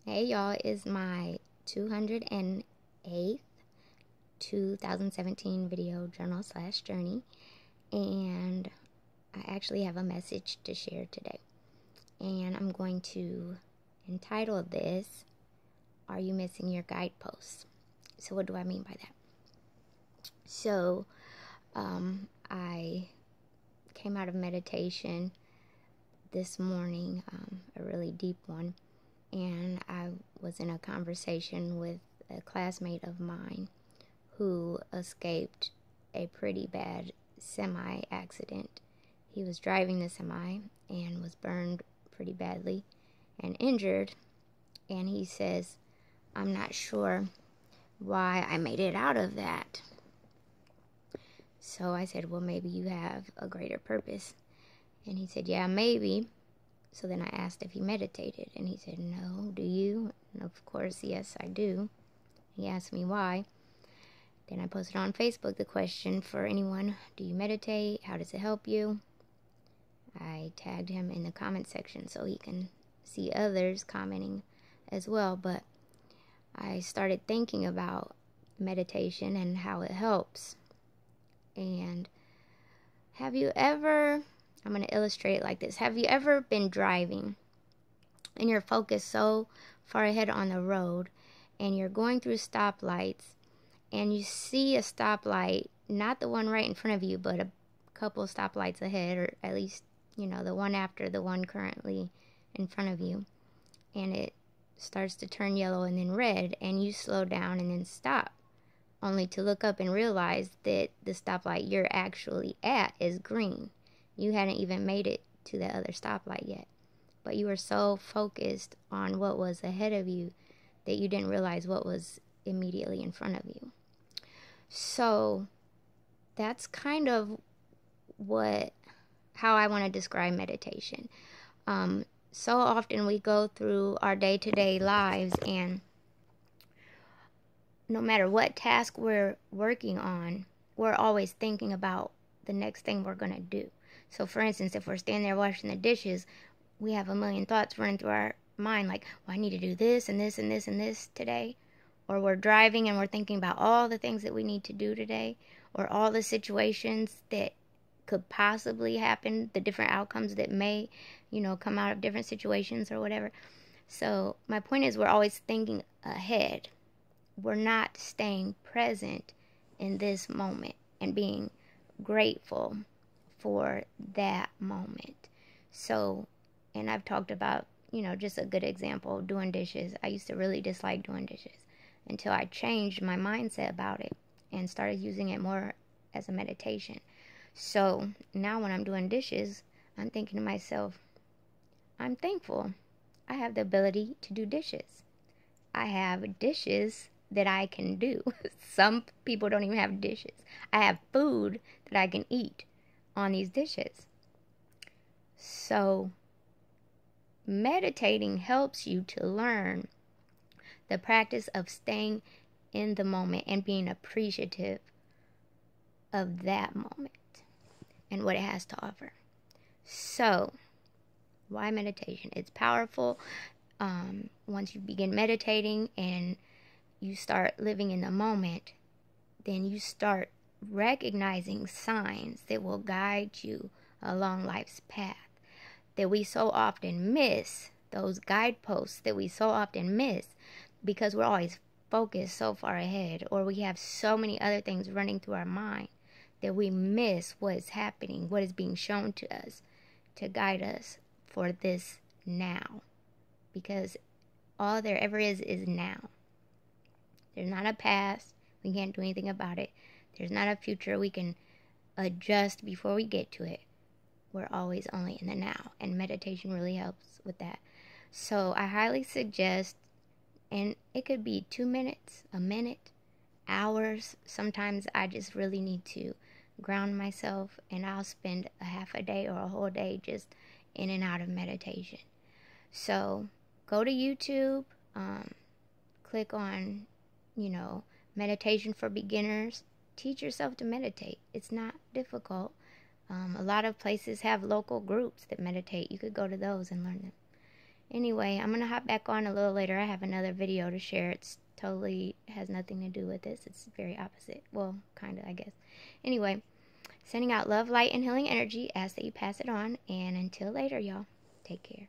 Hey y'all, it's my 208th 2017 video journal / journey, and I actually have a message to share today. And I'm going to entitle this, Are You Missing Your Guideposts? So what do I mean by that? So I came out of meditation this morning, a really deep one, and I was in a conversation with a classmate of mine who escaped a pretty bad semi accident. He was driving the semi and was burned pretty badly and injured, and he says, I'm not sure why I made it out of that. So I said, well, maybe you have a greater purpose. And he said, yeah, maybe. So then I asked if he meditated, and he said, no, do you? And of course, yes, I do. He asked me why. Then I posted on Facebook the question for anyone, do you meditate? How does it help you? I tagged him in the comment section so he can see others commenting as well. But I started thinking about meditation and how it helps. And have you ever, I'm going to illustrate it like this. Have you ever been driving and you're focused so far ahead on the road and you're going through stoplights and you see a stoplight, not the one right in front of you, but a couple stoplights ahead, or at least, the one after the one currently in front of you, and it starts to turn yellow and then red, and you slow down and then stop, only to look up and realize that the stoplight you're actually at is green. You hadn't even made it to the other stoplight yet, but you were so focused on what was ahead of you that you didn't realize what was immediately in front of you. So that's kind of how I want to describe meditation. So often we go through our day-to-day lives, and no matter what task we're working on, we're always thinking about the next thing we're going to do. So for instance, if we're standing there washing the dishes, we have a million thoughts running through our mind, like, well, I need to do this and this and this and this today. Or we're driving and we're thinking about all the things that we need to do today, or all the situations that could possibly happen, the different outcomes that may, come out of different situations or whatever. So my point is, we're always thinking ahead. We're not staying present in this moment and being grateful for that moment. So, and I've talked about, just a good example, doing dishes. I used to really dislike doing dishes until I changed my mindset about it and started using it more as a meditation. So now when I'm doing dishes, I'm thinking to myself, I'm thankful I have the ability to do dishes. I have dishes that I can do. Some people don't even have dishes. I have food that I can eat on these dishes. So meditating helps you to learn the practice of staying in the moment and being appreciative of that moment and what it has to offer. So, why meditation? It's powerful. Once you begin meditating and you start living in the moment, then you start recognizing signs that will guide you along life's path that we so often miss, those guideposts that we so often miss because we're always focused so far ahead, or we have so many other things running through our mind that we miss what is happening, what is being shown to us to guide us for this now. Because all there ever is now. There's not a past. We can't do anything about it. There's not a future we can adjust before we get to it. We're always only in the now. And meditation really helps with that. So I highly suggest, and it could be 2 minutes, a minute, hours. Sometimes I just really need to ground myself, and I'll spend a half a day or a whole day just in and out of meditation. So go to YouTube, click on, meditation for beginners. Teach yourself to meditate. It's not difficult. A lot of places have local groups that meditate. You could go to those and learn them. Anyway, I'm going to hop back on a little later. I have another video to share. It's totally has nothing to do with this. It's very opposite. Well, kind of, I guess. Anyway, sending out love, light, and healing energy. Ask that you pass it on. And until later, y'all, take care.